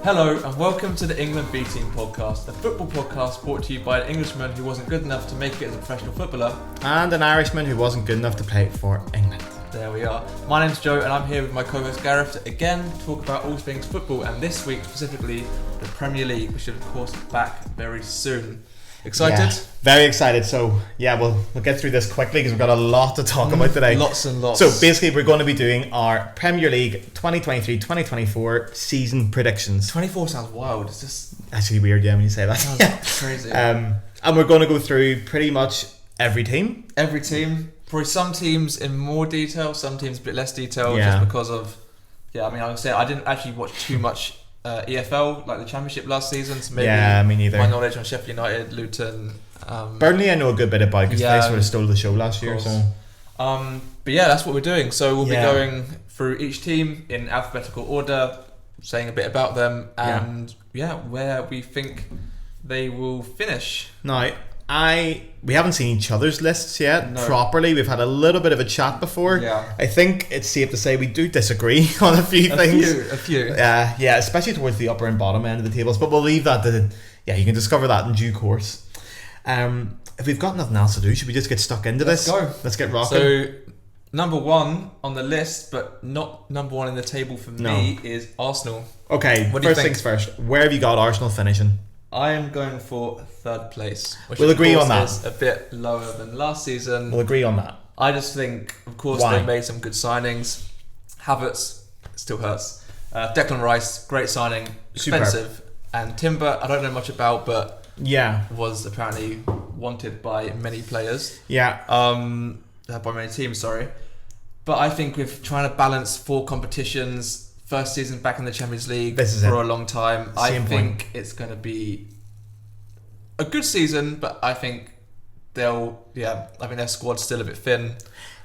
Hello and welcome to the England B Team podcast, a football podcast brought to you by an Englishman who wasn't good enough to make it as a professional footballer and an Irishman who wasn't good enough to play for England. There we are. My name's Joe and I'm here with my co-host Gareth to again talk about all things football, and this week specifically the Premier League, which is of course back very soon. Excited? Yeah, very excited. So yeah, we'll get through this quickly because we've got a lot to talk about today. Lots and lots. So basically we're going to be doing our Premier League 2023-2024 season predictions. 24 sounds wild. It's just actually weird, yeah, when you say that. Sounds crazy. And we're going to go through pretty much every team. Every team. Probably some teams in more detail, some teams a bit less detail, Yeah. just because of... Yeah, I mean, I would say I didn't actually watch too much EFL, like the Championship last season, so maybe me neither. my knowledge on Sheffield United, Luton... Burnley I know a good bit about because they sort of stole the show last year. So. But yeah, that's what we're doing. So we'll be going through each team in alphabetical order, saying a bit about them and where we think they will finish. Now, we haven't seen each other's lists yet properly. We've had a little bit of a chat before. Yeah. I think it's safe to say we do disagree on a few things. A few. Yeah, especially towards the upper and bottom end of the tables. But we'll leave that to... Yeah, you can discover that in due course. If we've got nothing else to do, should we just get stuck into this? Let's go. Let's get rocking. So, number one on the list, but not number one in the table for me, is Arsenal. Okay, what do you first think? things first. Where have you got Arsenal finishing? I am going for third place, which we'll agree on that. Is a bit lower than last season. We'll agree on that. I just think, of course, they made some good signings. Havertz still hurts. Declan Rice, great signing, expensive. Superb. And Timber, I don't know much about, but was apparently wanted by many players. Yeah. By many teams, sorry. But I think with trying to balance four competitions, first season back in the Champions League for a long time, I think it's going to be a good season, but I think I think their squad's still a bit thin.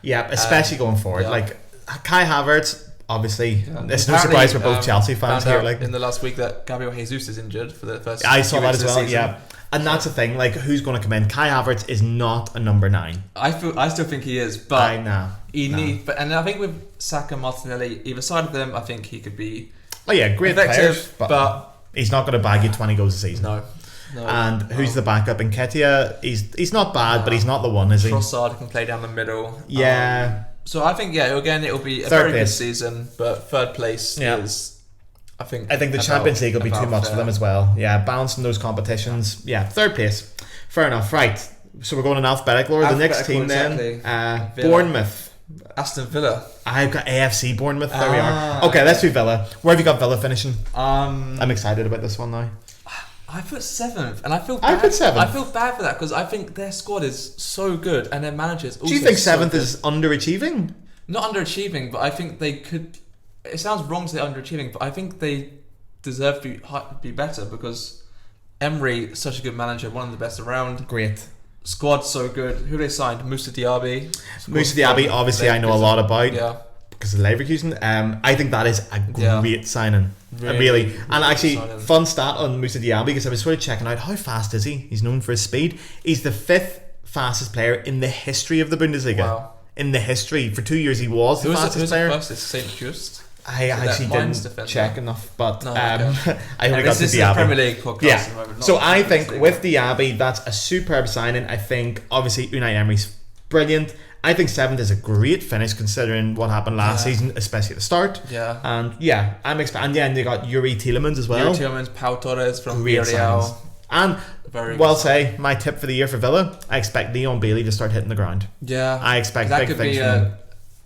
Yeah, especially going forward. Like Kai Havertz, obviously, it's no surprise for both Chelsea fans here. Like in the last week that Gabriel Jesus is injured for the first. I saw that as well. Yeah, and that's the thing. Like, who's going to come in? Kai Havertz is not a number 9. I still think he is, but and I think with Saka, Martinelli, either side of them, I think he could be. Oh yeah, great players, but he's not going to bag you 20 goals a season. No. And who's the backup? Nketiah, he's not bad, but he's not the one, is he? Trossard can play down the middle. Yeah. So I think again it'll be a very good season, but third place is. I think the Champions League will be too much for them as well. Yeah, balancing those competitions. Yeah, third place. Fair enough. Right. So we're going in alphabetical order. The next team then, Bournemouth. Aston Villa. I've got AFC Bournemouth. There we are. Okay, let's do Villa. Where have you got Villa finishing? I'm excited about this one now. I put 7th, and I feel bad. I put 7th. I feel bad for that because I think their squad is so good, and their managers. Also do you think 7th is underachieving? Not underachieving, but I think they could. It sounds wrong to say underachieving, but I think they deserve to be better because Emery is such a good manager, one of the best around. Great. Squad so good. Who they signed? Musa Diaby. Musa Diaby, obviously, I know a lot about. Yeah. Because of Leverkusen. I think that is a great signing. Really. And actually, fun stat on Musa Diaby, because I was sort of checking out how fast is he? He's known for his speed. He's the 5th fastest player in the history of the Bundesliga. Wow. In the history. For 2 years he was the fastest player. Who was the fastest? St. Just? I actually didn't check enough, but I only got to Diaby. This is a Premier League podcast. Yeah. So I think with Diaby, that's a superb signing. I think, obviously, Unai Emery's brilliant. I think 7th is a great finish considering what happened last season, especially at the start. Yeah. And I'm expecting. And they got Yuri Tielemans as well. Yuri Tielemans, Pau Torres from Villarreal. And my tip for the year for Villa, I expect Leon Bailey to start hitting the ground. Yeah. I expect that big could things be from him.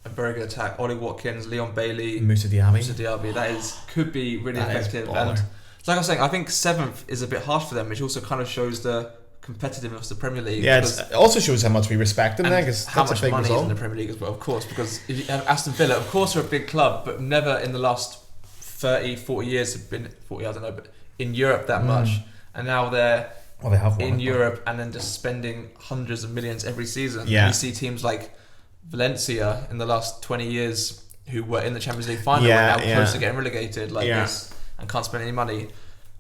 A very good attack. Ollie Watkins, Leon Bailey, Musa Diaby. That could be really effective. And like I was saying, I think 7th is a bit harsh for them, which also kind of shows the competitiveness of the Premier League. Yeah, it also shows how much we respect them there, because how much money is in the Premier League as well, of course, because if you have Aston Villa, of course, are a big club, but never in the last 30, 40 years have been 40, I don't know, but in Europe that much, and now they're in Europe and then just spending hundreds of millions every season. Yeah. And you see teams like Valencia in the last 20 years who were in the Champions League final and now close to getting relegated like this and can't spend any money.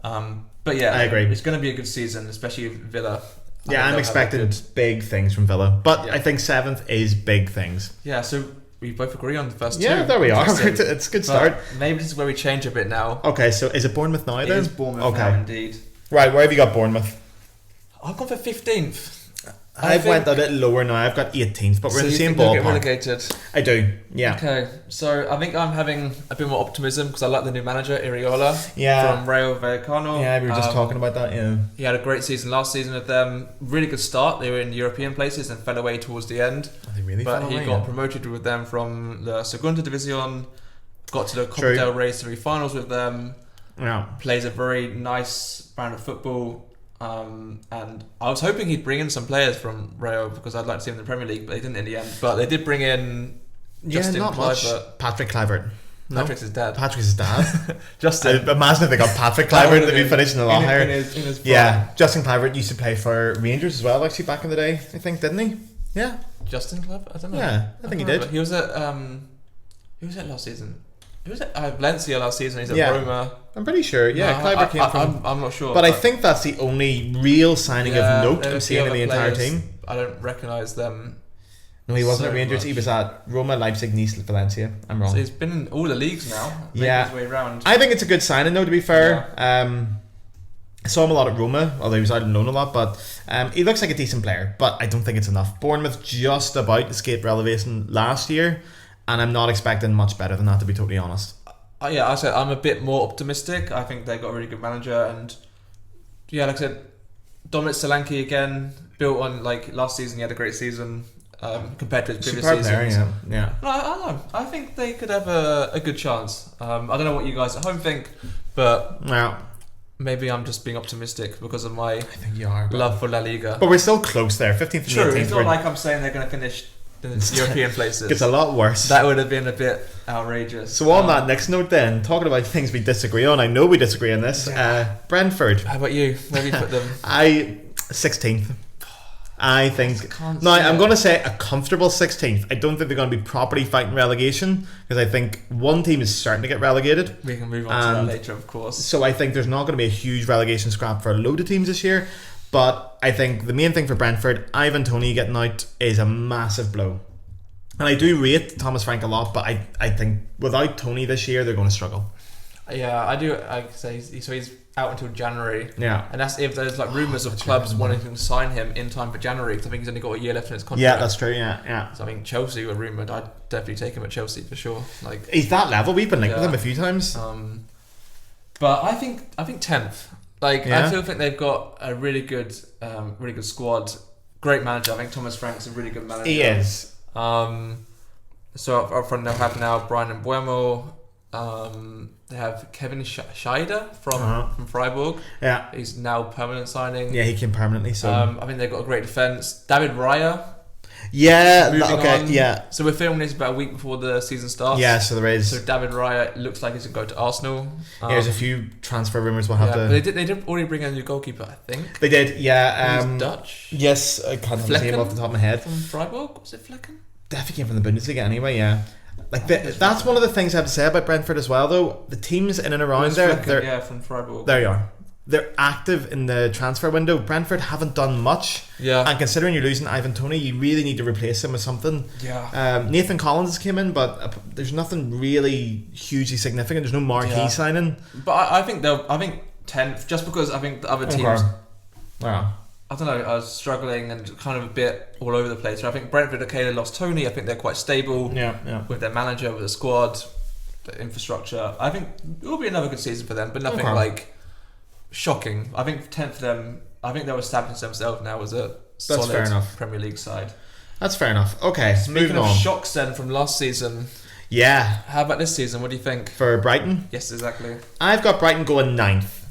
But I agree. It's going to be a good season, especially with Villa. I'm expecting big things from Villa, but I think 7th is big things. Yeah, so we both agree on the first two. Yeah, there we are. It's a good start. But maybe this is where we change a bit now. Okay, so is it Bournemouth now then? It is Bournemouth now, indeed. Right, where have you got Bournemouth? I've gone for 15th. I've went a bit lower now. I've got 18th, but we're in the same ballpark. Get relegated? I do, yeah. Okay, so I think I'm having a bit more optimism because I like the new manager, Iriola, from Rayo Vallecano. Yeah, we were just talking about that, yeah. He had a great season last season with them. Really good start. They were in European places and fell away towards the end. They really but fell he away, got promoted with them from the Segunda División, got to the Copa del Rey semi-finals with them. Yeah. Plays a very nice brand of football. And I was hoping he'd bring in some players from Rayo because I'd like to see him in the Premier League, but they didn't in the end. But they did bring in Justin Kluivert. Patrick Kluivert. Patrick's his dad. Patrick's his dad. Justin. Imagine if they got Patrick Kluivert to be finishing the lot higher. In his yeah, Justin Kluivert used to play for Rangers as well, actually, back in the day, I think, didn't he? Yeah. Justin Kluivert? I don't know. Yeah, I think he did. He was at who was at last season? He was at Valencia last season. He's at Roma. I'm pretty sure. Yeah, Kluivert came from. I'm not sure. But I think that's the only real signing of note I'm seeing in the entire team. I don't recognise them. No, he wasn't at Rangers. He was at Roma, Leipzig, Nice, Valencia. I'm wrong. So he's been in all the leagues now. Yeah. His way around. I think it's a good signing, though. To be fair, I saw him a lot at Roma, although he was out on loan a lot. But he looks like a decent player. But I don't think it's enough. Bournemouth just about escaped relegation last year, and I'm not expecting much better than that, to be totally honest. I said I'm a bit more optimistic. I think they got a really good manager, and like I said, Dominic Solanke again, built on like last season. He had a great season compared to his previous seasons. Yeah. I don't know. I think they could have a good chance. I don't know what you guys at home think, but maybe I'm just being optimistic because of my love for La Liga. But we're still close there, 15th and 18th. True, it's not like I'm saying they're going to finish in European places. It's a lot worse. That would have been a bit outrageous. So on that next note then, talking about things we disagree on, I know we disagree on this. Brentford. How about you? Where do you put them? 16th. I think. Now, I'm going to say a comfortable 16th. I don't think they're going to be properly fighting relegation because I think one team is starting to get relegated. We can move on to that later, of course. So I think there's not going to be a huge relegation scrap for a load of teams this year. But I think the main thing for Brentford, Ivan Toney getting out is a massive blow. And I do rate Thomas Frank a lot, but I think without Toney this year, they're going to struggle. Yeah, I do. I say he's out until January. Yeah, and that's if there's like rumours of clubs wanting to sign him in time for January. Because I think he's only got a year left in his contract. Yeah, that's true. Yeah. So I think Chelsea were rumoured. I'd definitely take him at Chelsea for sure. Like he's that level. We've been linked with him a few times. But I think 10th. Like I still think they've got a really good squad. Great manager. I think Thomas Frank's a really good manager. He is. So up front they'll have now Brian Mbeumo. They have Kevin Scheider from Freiburg. Yeah, he's now permanent signing. Yeah, he came permanently. So I think they've got a great defense. David Raya. Yeah. Okay. On. Yeah. So we're filming this about a week before the season starts. Yeah. So there is. So David Raya looks like he's going to go to Arsenal. There's a few transfer rumours. We'll have to. But they did already bring in a new goalkeeper. I think they did. Yeah. He's Dutch. Yes, I can't remember his name off the top of my head. From Freiburg, was it Flecken? Definitely came from the Bundesliga anyway. Yeah. Like that's one of the things I have to say about Brentford as well, though. The teams in and around there, from Freiburg. There you are. They're active in the transfer window. Brentford haven't done much. Yeah. And considering you're losing Ivan Toney, you really need to replace him with something. Yeah. Nathan Collins came in, but there's nothing really hugely significant. There's no marquee signing. But I think 10th, just because I think the other teams. Yeah. I don't know, I was struggling and kind of a bit all over the place. So I think Brentford, they lost Toney. I think they're quite stable with their manager, with the squad, the infrastructure. I think it will be another good season for them, but nothing like shocking. I think 10th for them, I think they'll establish themselves now as a solid Premier League side. That's fair enough. Okay, speaking of shocks then from last season. Yeah. How about this season? What do you think? For Brighton? Yes, exactly. I've got Brighton going 9th.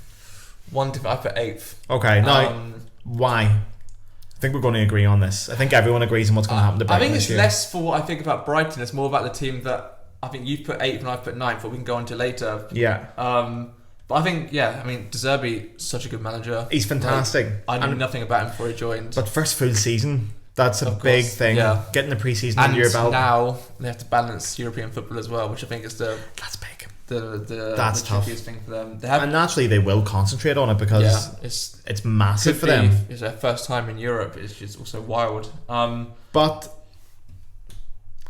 I put 8th. Okay, now... Why? I think we're going to agree on this. I think everyone agrees on what's going to happen to Brighton. I think this it's year. less for what I think about Brighton. It's more about the team that I think you've put 8th and I've put 9th, but we can go on to later. Yeah. But I think, De Zerbi, such a good manager. He's fantastic. Like, I knew nothing about him before he joined. But first full season, that's a big thing. Yeah. Getting the pre-season under your belt. And now they have to balance European football as well, which I think is that's big. That's the trickiest thing for them. And naturally they will concentrate on it because it's massive for them. It's their first time in Europe. It's just also wild. But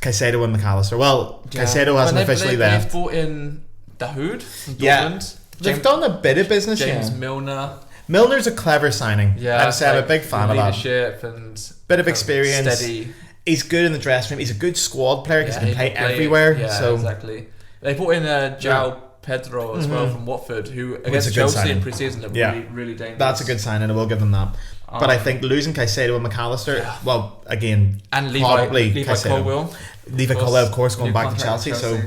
Caicedo and McAllister. Well, Caicedo hasn't officially left. They've bought in Dahoud from Dortmund. Yeah. They've done a bit of business. James Milner. Milner's a clever signing. Yeah, I'm a big fan of that. Leadership and bit of experience. Steady. He's good in the dressing room. He's a good squad player because he can play everywhere. Yeah, so exactly. They brought in João Pedro as well from Watford, who against Chelsea in pre-season looked really dangerous. That's a good signing. I will give them that. But I think losing Caicedo and McAllister, well, again, and probably Levi Colwill. Levi Colwill, of course, going back to Chelsea. So,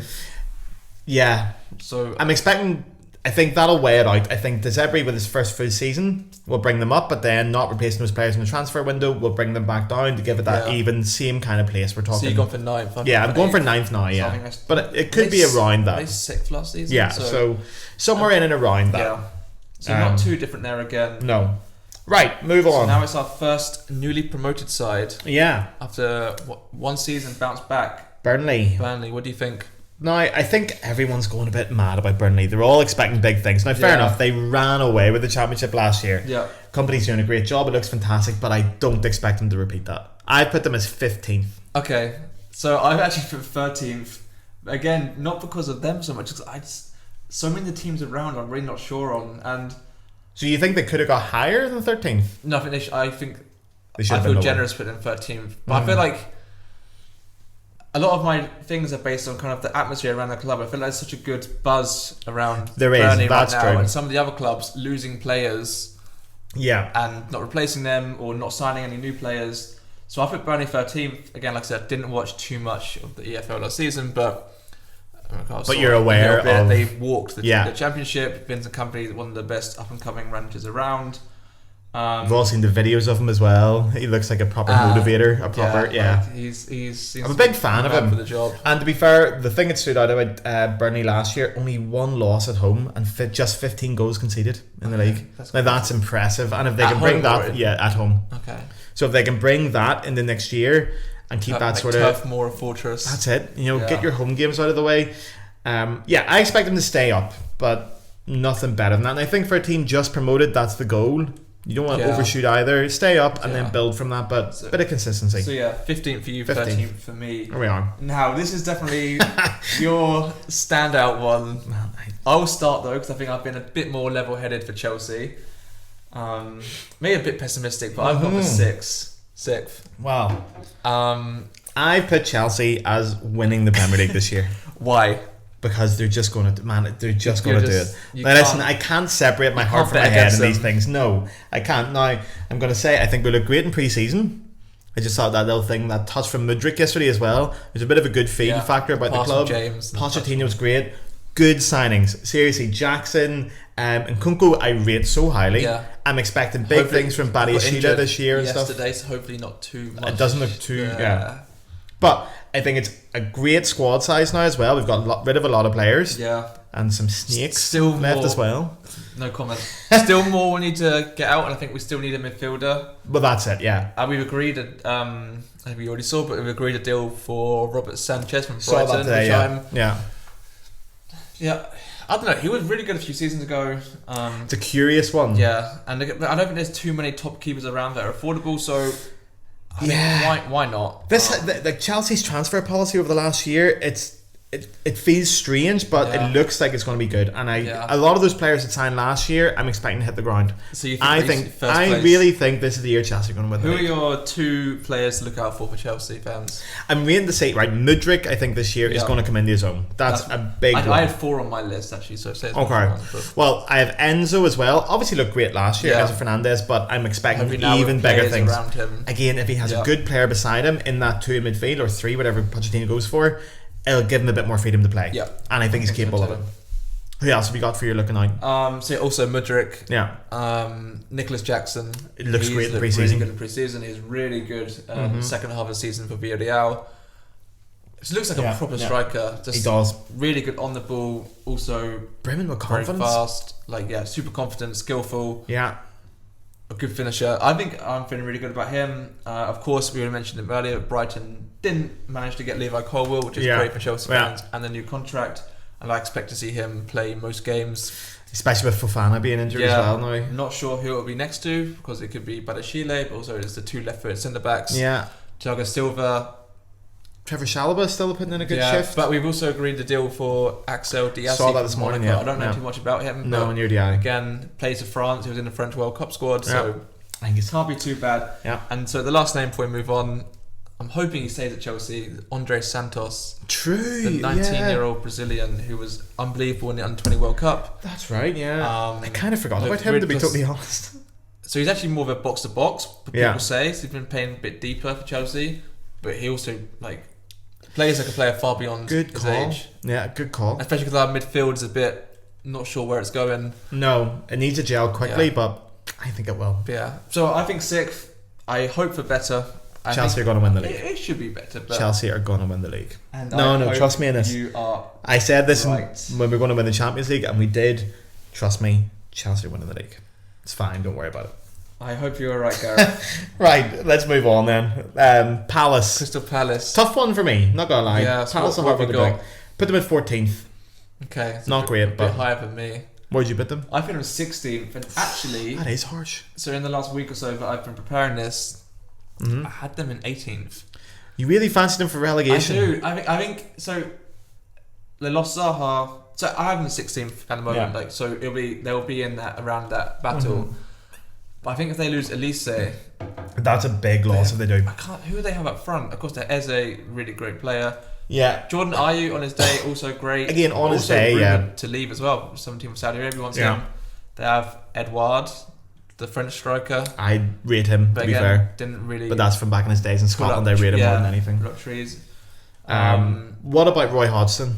yeah. So I'm expecting. I think that'll weigh it out. I think De Zerbi with his first full season will bring them up, but then not replacing those players in the transfer window will bring them back down to give it that even same kind of place we're talking. So you're going for 9th? Yeah, I'm going for 9th now. Yeah, but it could be around that. They 6th last season. Yeah, so somewhere in and around that. Yeah, so not too different there again. No. Right, move on. So now it's our first newly promoted side. Yeah. After one season, bounced back. Burnley. What do you think? Now, I think everyone's going a bit mad about Burnley. They're all expecting big things. Now, fair enough, they ran away with the championship last year. Yeah. Company's doing a great job. It looks fantastic, but I don't expect them to repeat that. I put them as 15th. Okay, so I've actually put 13th. Again, not because of them so much. So many of the teams around I'm really not sure on. And so you think they could have got higher than 13th? No, I think they should I have feel been generous putting them 13th. But I feel like a lot of my things are based on kind of the atmosphere around the club. I feel like there's such a good buzz around Burnley right now, and some of the other clubs losing players, and not replacing them or not signing any new players. So I put Burnley 13th. Again, like I said, didn't watch too much of the EFL last season, but you're aware of they walked the championship. Vincent Kompany, one of the best up and coming managers around. We've all seen the videos of him as well. He looks like a proper motivator. Like he's I'm a big fan of him for the job. And to be fair, the thing that stood out about Burnley last year, only one loss at home and just 15 goals conceded in the league. That's impressive. And if they can bring that, at home. Okay. So if they can bring that in the next year and keep that sort of Turf Moor fortress. That's it. Get your home games out of the way. I expect them to stay up, but nothing better than that. And I think for a team just promoted, that's the goal. You don't want to overshoot either. Stay up and then build from that, but a bit of consistency. So 15th for you, 13th for me. There we are. Now, this is definitely your standout one. I'll start though, because I think I've been a bit more level-headed for Chelsea. Maybe a bit pessimistic, but I've got the 6th. Wow. I've put Chelsea as winning the Premier League this year. Why? Because they're just going to do it. Now listen, I can't separate my heart from my head in these things. No, I can't. Now I'm going to say I think we look great in pre-season. I just thought that little thing, that touch from Mudryk yesterday as well. There's a bit of a good feel factor about the club. Pochettino's great. Good signings. Seriously, Jackson and Nkunku I rate so highly. I'm expecting big things from Badiashile this year and stuff. Yesterday, so hopefully not too much. It doesn't look too but I think it's a great squad size now as well. We've got rid of a lot of players. And some snakes still left as well. No comment. Still more we need to get out, and I think we still need a midfielder. But that's it, we've agreed, I think we already saw, but we've agreed a deal for Robert Sanchez from Brighton. Saw that today, I don't know, he was really good a few seasons ago. It's a curious one. And I don't think there's too many top keepers around that are affordable, so I mean, why not? The Chelsea's transfer policy over the last year, it feels strange, but it looks like it's going to be good. And a lot of those players that signed last year, I'm expecting to hit the ground. So you think I really think this is the year Chelsea are going to win. Who are your 2 players to look out for Chelsea fans? I'm waiting to say Mudryk. I think this year is going to come into his own. That's a big one. I had 4 on my list actually, so say it's okay. Well, I have Enzo as well. Obviously looked great last year, Enzo Fernandez, but I'm expecting even bigger things around him. Again, if he has a good player beside him in that 2 midfield or 3, whatever Pochettino goes for, it'll give him a bit more freedom to play. And I think he's capable of it. Who else have you got for your looking out? So also Mudryk. Nicholas Jackson. It looks great in pre-season. Really good in pre-season. He's really good second half of the season for Villarreal. He looks like a proper striker. Just he does. Really good on the ball. Also brimming with confidence. Very fast. Super confident, skillful. A good finisher. I think I'm feeling really good about him. Of course, we already mentioned him earlier. Brighton didn't manage to get Levi Colwill, which is great for Chelsea fans, and the new contract. And I expect to see him play most games. Especially with Fofana being injured as well now. Not sure who it will be next to, because it could be Badiashile, but also it's the 2 left-footed centre-backs. Thiago Silva. Trevor Chalobah still putting in a good shift. But we've also agreed the deal for Axel Diaz. Saw that this morning. Yeah, I don't know too much about him. No, near the eye. Again, plays for France. He was in the French World Cup squad, so I think it can't be too bad. Yeah. And so the last name before we move on, I'm hoping he stays at Chelsea. Andre Santos. True. The 19-year-old Brazilian who was unbelievable in the Under-20 World Cup. That's right. Yeah. I kind of forgot about him, to be totally honest. So he's actually more of a box-to-box. People say so he's been playing a bit deeper for Chelsea, but he also plays like a player far beyond his age. Yeah, good call. Especially because our midfield is a bit not sure where it's going. No, it needs to gel quickly, but I think it will. Yeah. So I think 6th. I hope for better. Chelsea are going to win the league. It should be better. But Chelsea are going to win the league. And no, trust me in this. You are. I said this when we were going to win the Champions League, and we did. Trust me, Chelsea are winning the league. It's fine. Don't worry about it. I hope you're right, Gareth. Right, let's move on then. Palace. Crystal Palace. Tough one for me, not gonna lie. Yeah, Palace are hard to predict. Put them at 14th. Okay. Not great, but a bit higher than me. Where'd you put them? I put them 16th, and actually... That is harsh. So in the last week or so that I've been preparing this, I had them in 18th. You really fancy them for relegation? I do. I think so. They lost Zaha. So I have them 16th at the moment. Yeah. So they'll be in that around that battle. But I think if they lose Elise, that's a big loss if they do. I can't. Who do they have up front? Of course, they're Eze, really great player. Yeah. Jordan Ayew on his day, also great. Again, on his also day, to leave as well. Some team of Saudi Arabia wants him. They have Edouard, the French striker. I rate him, to be fair. Didn't really. But that's from back in his days in Scotland. I rate him more than anything. Luxuries. What about Roy Hodgson?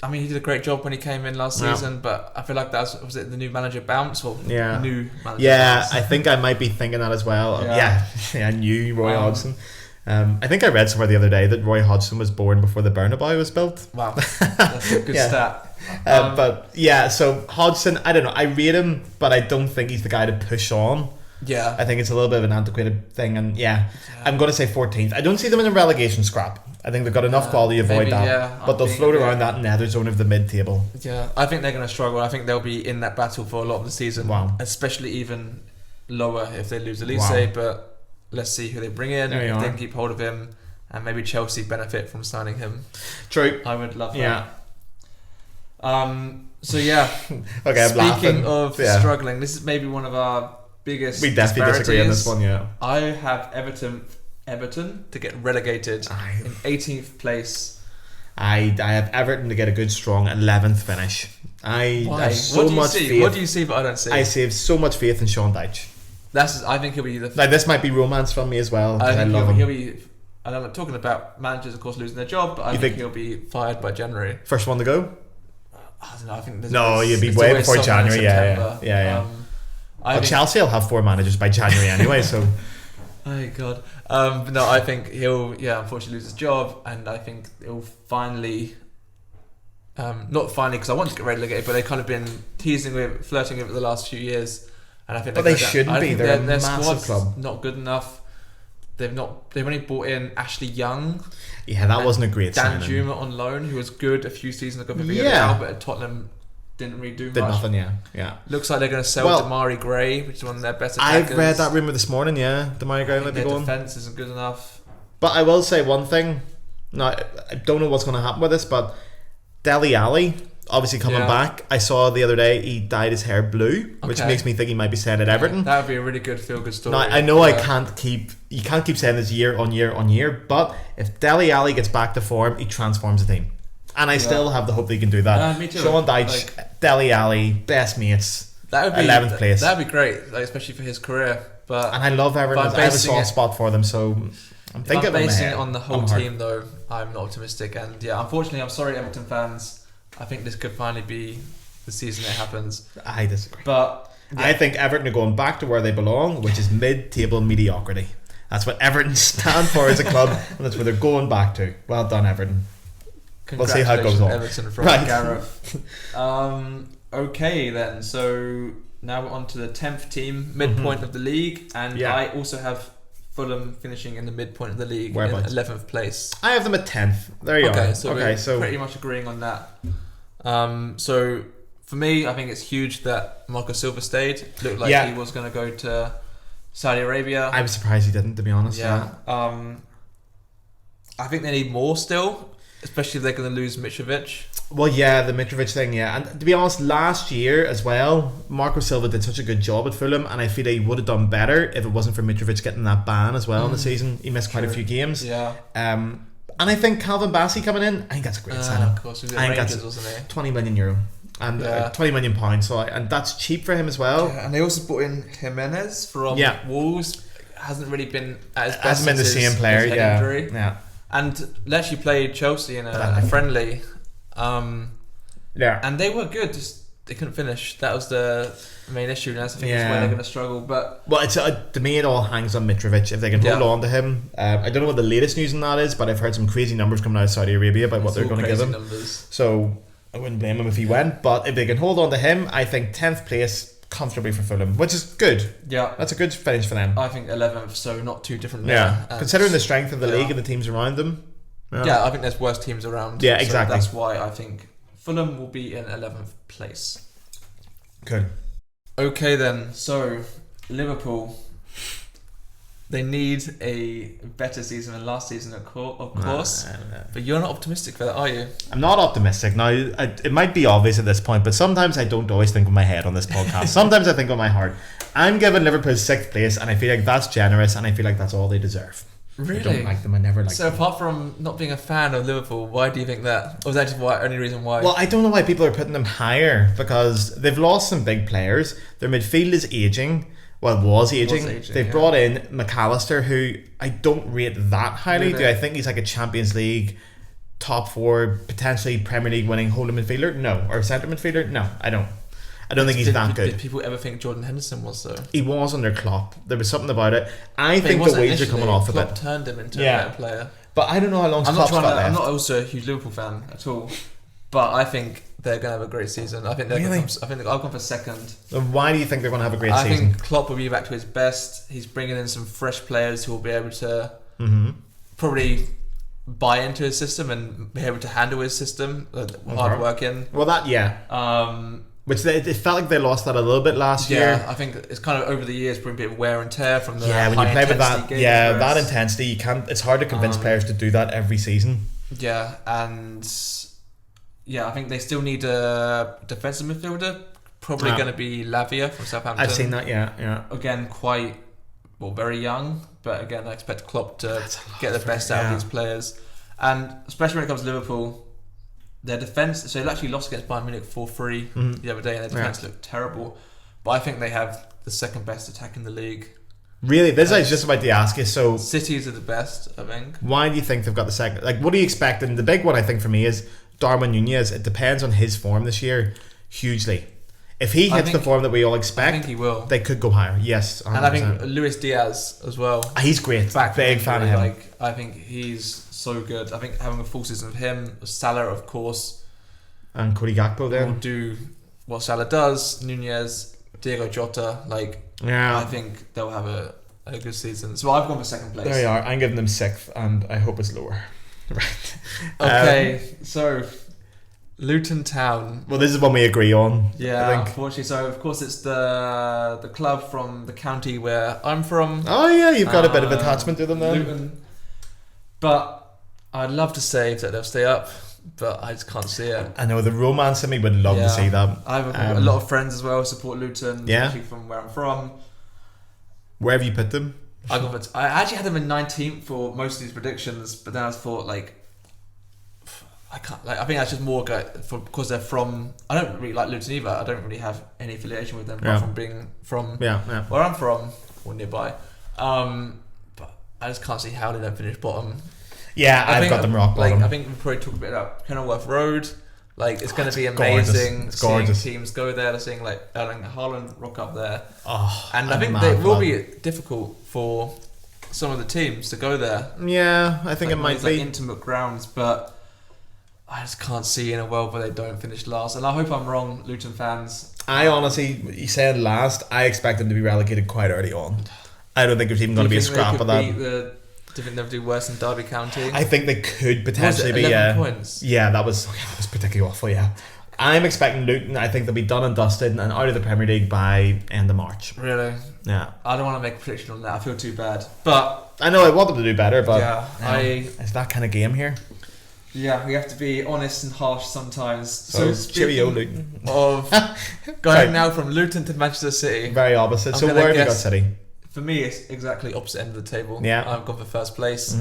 I mean, he did a great job when he came in last season, but I feel like was it the new manager bounce or new manager bounce? I think I might be thinking that as well. I knew Roy Hodgson. I think I read somewhere the other day that Roy Hodgson was born before the Bernabeu was built. Wow, that's a good stat. But yeah, so Hodgson, I don't know. I rate him, but I don't think he's the guy to push on. Yeah, I think it's a little bit of an antiquated thing, and I'm going to say 14th. I don't see them in a relegation scrap. I think they've got enough quality to avoid that, but they'll float around that nether zone of the mid-table. Yeah, I think they're going to struggle. I think they'll be in that battle for a lot of the season. Wow. Especially even lower if they lose Elise, but let's see who they bring in, if they can keep hold of him, and maybe Chelsea benefit from signing him. True. I would love that. Yeah. So yeah. Okay, speaking of struggling, this is maybe one of our biggest We definitely disagree on this one, I have Everton to get relegated in 18th place. I have Everton to get a good strong 11th finish. I have so much faith. What do you see but I don't see? I have so much faith in Sean Dyche. I think he'll be the... Now this might be romance from me as well. I think love him. He'll be... And I'm not talking about managers, of course, losing their job, but I think he'll be fired by January. First one to go? I don't know. I think you'd be way before January. Yeah. Chelsea will have 4 managers by January anyway, so... Oh God. No, I think he'll unfortunately lose his job, and I think he'll finally not finally because I want to get relegated, but they've kind of been flirting with it the last few years, and I think they shouldn't be. They're a massive club. Not good enough. They've only brought in Ashley Young. Yeah, that wasn't a great Dan signing. Juma on loan, who was good a few seasons ago for Villarreal, but at Tottenham didn't really do much. Did nothing, yeah. Looks like they're going to sell Damari Gray, which is one of their best attackers. I've read that rumour this morning, Damari Gray might be going. Their defence isn't good enough. But I will say one thing. Now, I don't know what's going to happen with this, but Dele Alli, obviously coming back. I saw the other day he dyed his hair blue, which makes me think he might be staying at Everton. That would be a really good feel-good story. Now, I know you can't keep saying this year on year, but if Dele Alli gets back to form, he transforms the team. And I still have the hope that he can do that. Me too. Sean Dyche, Dele Alli, best mates, that would be 11th place. That would be great, especially for his career. And I love Everton. I have a soft spot for them, so I'm thinking basing it on the whole team, though, I'm not optimistic. And unfortunately, I'm sorry, Everton fans. I think this could finally be the season it happens. I disagree. But I think Everton are going back to where they belong, which is mid-table mediocrity. That's what Everton stand for as a club, and that's where they're going back to. Well done, Everton. We'll see how it goes on. Everton from Gareth. Okay then, so now we're on to the 10th team, midpoint of the league, and I also have Fulham finishing in the midpoint of the league in 11th place. I have them at 10th. There you are. So we're pretty much agreeing on that. So for me, I think it's huge that Marco Silva stayed. Looked like he was going to go to Saudi Arabia. I'm surprised he didn't, to be honest. I think they need more still, especially if they're going to lose Mitrovic. Well, yeah, the Mitrovic thing, yeah. And to be honest, last year as well, Marco Silva did such a good job at Fulham, and I feel he would have done better if it wasn't for Mitrovic getting that ban as well in the season. He missed quite a few games. Yeah. And I think Calvin Bassey coming in, I think that's a great signing. Of course, he was at Rangers, wasn't he? €20 million. And £20 million, and that's cheap for him as well. Yeah, and they also brought in Jimenez from Wolves. Hasn't really been at his best. Hasn't been the same player. Injury. Yeah. And actually played Chelsea in a friendly. And they were good. Just they couldn't finish. That was the main issue. And that's I think it's where they're going to struggle. But it's to me, it all hangs on Mitrovic. If they can hold on to him, I don't know what the latest news on that is, but I've heard some crazy numbers coming out of Saudi Arabia about what they're going to give him. Numbers. So I wouldn't blame him if he went. But if they can hold on to him, I think 10th place comfortably for Fulham, which is good. Yeah, that's a good finish for them. I think 11th, so not too different. Yeah, considering the strength of the league and the teams around them. Yeah, I think there's worse teams around. Yeah, exactly. So that's why I think Fulham will be in 11th place. Good. Okay then, so Liverpool, they need a better season than last season, of course. No. But you're not optimistic for that, are you? I'm not optimistic. Now, it might be obvious at this point, but sometimes I don't always think with my head on this podcast. Sometimes I think with my heart. I'm giving Liverpool 6th place, and I feel like that's generous, and I feel like that's all they deserve. Really? I don't like them. I never liked them. So apart from not being a fan of Liverpool, why do you think that? Or is that just only reason why? Well, I don't know why people are putting them higher, because they've lost some big players. Their midfield is aging. Well, was aging. They've brought in McAllister, who I don't rate that highly. Really? Do I think he's like a Champions League top 4, potentially Premier League winning holding midfielder? No. Or centre midfielder? No, I don't. I don't think he's that good. Did people ever think Jordan Henderson was though? He was under Klopp. There was something about it. I think the wages are coming off a bit. Klopp turned him into a better player. But I don't know how long Klopp's got left. I'm not also a huge Liverpool fan at all. But I think they're going to have a great season. I think I'll go for second. Then why do you think they're going to have a great season? I think Klopp will be back to his best. He's bringing in some fresh players who will be able to probably buy into his system and be able to handle his system. Hard working. Well, which it felt like they lost that a little bit last year. Yeah, I think it's kind of over the years been a bit of wear and tear from the when you play with that. Yeah, that intensity, you can't. It's hard to convince players to do that every season. Yeah, and I think they still need a defensive midfielder. Probably going to be Lavia from Southampton. I've seen that. Yeah. Again, very young, but again, I expect Klopp to get the best out of these players, and especially when it comes to Liverpool. Their defence, so they actually lost against Bayern Munich 4-3 the other day, and their defence looked terrible. But I think they have the second best attack in the league. Really? This I was just about to ask you. So Cities are the best, I think. Why do you think they've got the second? Like, what do you expect? And the big one I think for me is Darwin Núñez. It depends on his form this year, hugely. If he hits the form that we all expect, I think he will. They could go higher. Yes, 100%. And I think Luis Diaz as well. He's great. Big fan of him. I think he's so good. I think having a full season of him, Salah, of course, and Cody Gakpo there will do what Salah does. Núñez, Diego Jota, I think they'll have a good season. So I've gone for second place. There you are. I'm giving them 6th, and I hope it's lower. Right. Okay, so Luton Town. Well, this is one we agree on. Yeah, I think. Unfortunately. So of course it's the club from the county where I'm from. Oh yeah, you've got a bit of attachment to them then. Luton. But I'd love to say that they'll stay up, but I just can't see it. I know the romance in me would love to see that. I have a lot of friends as well who support Luton, especially from where I'm from. Where have you put them? I actually had them in 19th for most of these predictions, but then I thought I can't. I think that's just more because they're from. I don't really like Luton either. I don't really have any affiliation with them apart from being from where I'm from or nearby. But I just can't see how they don't finish bottom. Yeah, I've got them rock bottom. I think we probably talk a bit about Kenilworth Road. It's going to be amazing. It's gorgeous. Seeing teams go there. Seeing Erling Haaland rock up there. And I think it will be difficult for some of the teams to go there. Yeah, I think it might be intimate grounds, but I just can't see in a world where they don't finish last. And I hope I'm wrong, Luton fans. I honestly, you said last. I expect them to be relegated quite early on. I don't think there's even going to be a scrap of that. Do you think they'll do worse than Derby County? I think they could potentially be. 11 points. Yeah, that was particularly awful. Yeah, I'm expecting Luton. I think they'll be done and dusted and out of the Premier League by end of March. Really? Yeah. I don't want to make a prediction on that. I feel too bad. But I know I want them to do better, but it's that kind of game here. Yeah, we have to be honest and harsh sometimes. So cheerio, Luton. Of going now from Luton to Manchester City. Very opposite. So where have you got City? For me, it's exactly opposite end of the table. Yeah. I've gone for first place.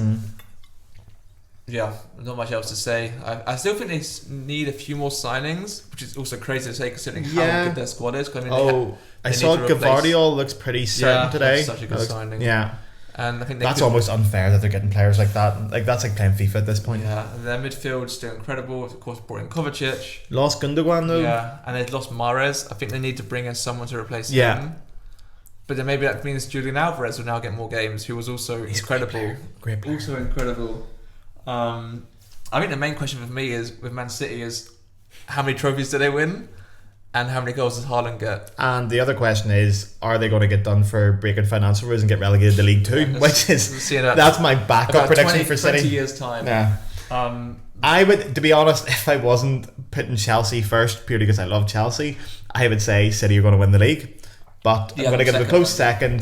Yeah, not much else to say. I still think they need a few more signings, which is also crazy to say considering how good their squad is. I saw Gavardiol looks pretty certain today. That's such a good signing. Yeah. And I think that's almost unfair that they're getting players like that. Like that's like playing FIFA at this point. Yeah, and their midfield is still incredible. Of course, brought in Kovacic. Lost Gundogan though. Yeah, and they've lost Mahrez. I think they need to bring in someone to replace him. But then maybe that means Julian Alvarez will now get more games, who was also incredible. Great player. Also incredible. I think the main question for me is with Man City is how many trophies do they win? And how many goals does Haaland get? And the other question is, are they going to get done for breaking financial rules and get relegated to League Two? Which is that's my backup prediction for City. 20 years time. Yeah. I would, to be honest, if I wasn't putting Chelsea first purely because I love Chelsea, I would say City are going to win the league. But I'm going to give them a close second,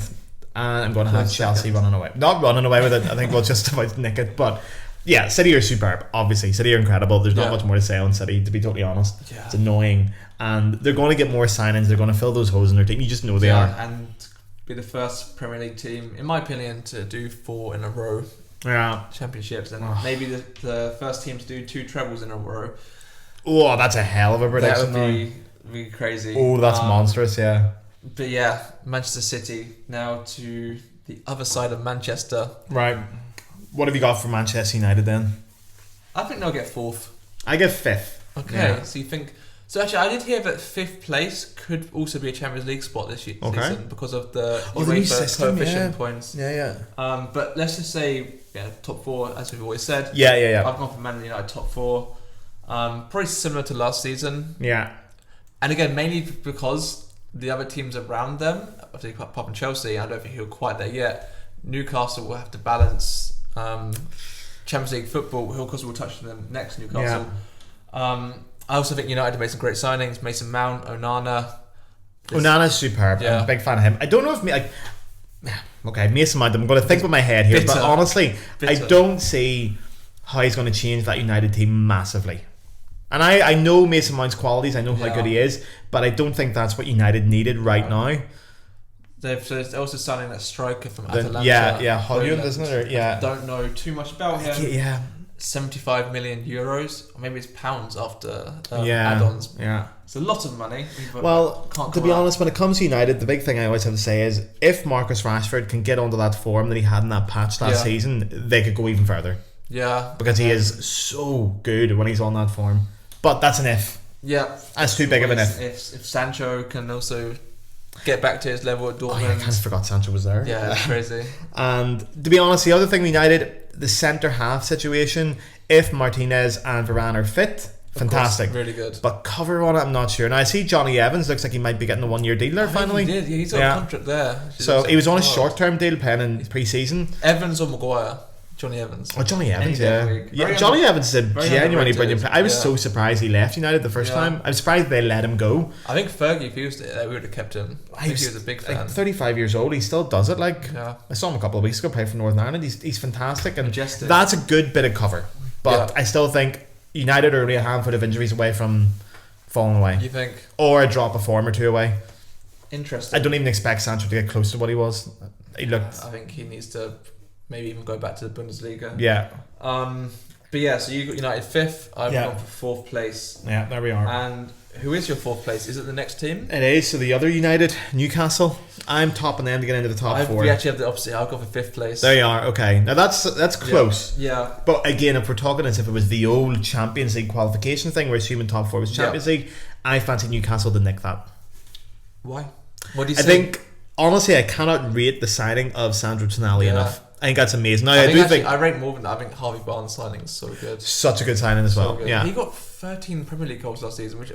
and I'm going to have Chelsea running away. Not running away with it. I think we'll just about nick it, but. Yeah, City are superb. Obviously, City are incredible. There's not much more to say on City, to be totally honest. Yeah. It's annoying, and they're going to get more signings. They're going to fill those holes in their team. You just know they are. And be the first Premier League team, in my opinion, to do 4 in a row. Yeah, championships, and maybe the first team to do 2 trebles in a row. Oh, that's a hell of a prediction. That would be crazy. Oh, that's monstrous. Yeah. But yeah, Manchester City now to the other side of Manchester. Right. What have you got for Manchester United then? I think they'll get 4th. I get 5th. Okay, so you think... So actually, I did hear that 5th place could also be a Champions League spot this season because of the UEFA coefficient points. Yeah. But let's just say, top 4, as we've always said. Yeah. I've gone for Man United top 4. Probably similar to last season. Yeah. And again, mainly because the other teams around them, apart from Chelsea, I don't think he'll quite there yet. Newcastle will have to balance... Champions League football, of course we'll touch on them next, Newcastle. I also think United made some great signings. Mason Mount, Onana. Onana's superb. I'm a big fan of him. I don't know if Mason Mount, I'm going to think with my head here, but honestly I don't see how he's going to change that United team massively. And I know Mason Mount's qualities, I know how good he is, but I don't think that's what United needed right now. They're also signing that striker from Atalanta. Holland, isn't it? I don't know too much about him. Yeah. 75 million euros, or maybe it's pounds after add-ons. Yeah. It's a lot of money. Well, to be honest, when it comes to United, the big thing I always have to say is if Marcus Rashford can get onto that form that he had in that patch last season, they could go even further. Yeah. Because he is so good when he's on that form. But that's an if. Yeah. That's too big of an if. If Sancho can also... get back to his level at Dortmund. I kind of forgot Sancho was there. Yeah, that's crazy. And to be honest, the other thing with United, the centre half situation, if Martinez and Varane are fit, fantastic. Course, really good. But cover on it, I'm not sure. Now I see Johnny Evans looks like he might be getting a 1-year deal there finally. He did. Yeah, he's got a contract there. So he was on a short-term deal playing in pre-season. Evans or Maguire? Johnny Evans. Oh, Johnny Evans, Johnny Evans is a genuinely brilliant player. I was so surprised he left United the first time. I'm surprised they let him go. I think Fergie, if he was there, we would have kept him. I think he was a big fan. 35 years old, he still does it. I saw him a couple of weeks ago play for Northern Ireland. He's fantastic, and Majestic. That's a good bit of cover. But I still think United are only a handful of injuries away from falling away. You think? Or a drop of form or 2 away. Interesting. I don't even expect Sancho to get close to what he was. He looked. I think he needs to maybe even go back to the Bundesliga. Yeah. But yeah, so you got United 5th. I've gone for 4th place. Yeah, there we are. And who is your 4th place? Is it the next team? It is. So the other United, Newcastle. I'm topping them to get into the top 4. We actually have the opposite. I've gone for 5th place. There you are. Okay. Now that's close. Yeah. But again, if we're talking as if it was the old Champions League qualification thing, we're assuming top 4 was Champions League. I fancy Newcastle to nick that. Why? What do you say? I think honestly, I cannot rate the signing of Sandro Tonali enough. I think that's amazing. Now, I think I rate more than that. I think Harvey Barnes' signing is so good. Such a good signing as well. Yeah, he got 13 Premier League goals last season, which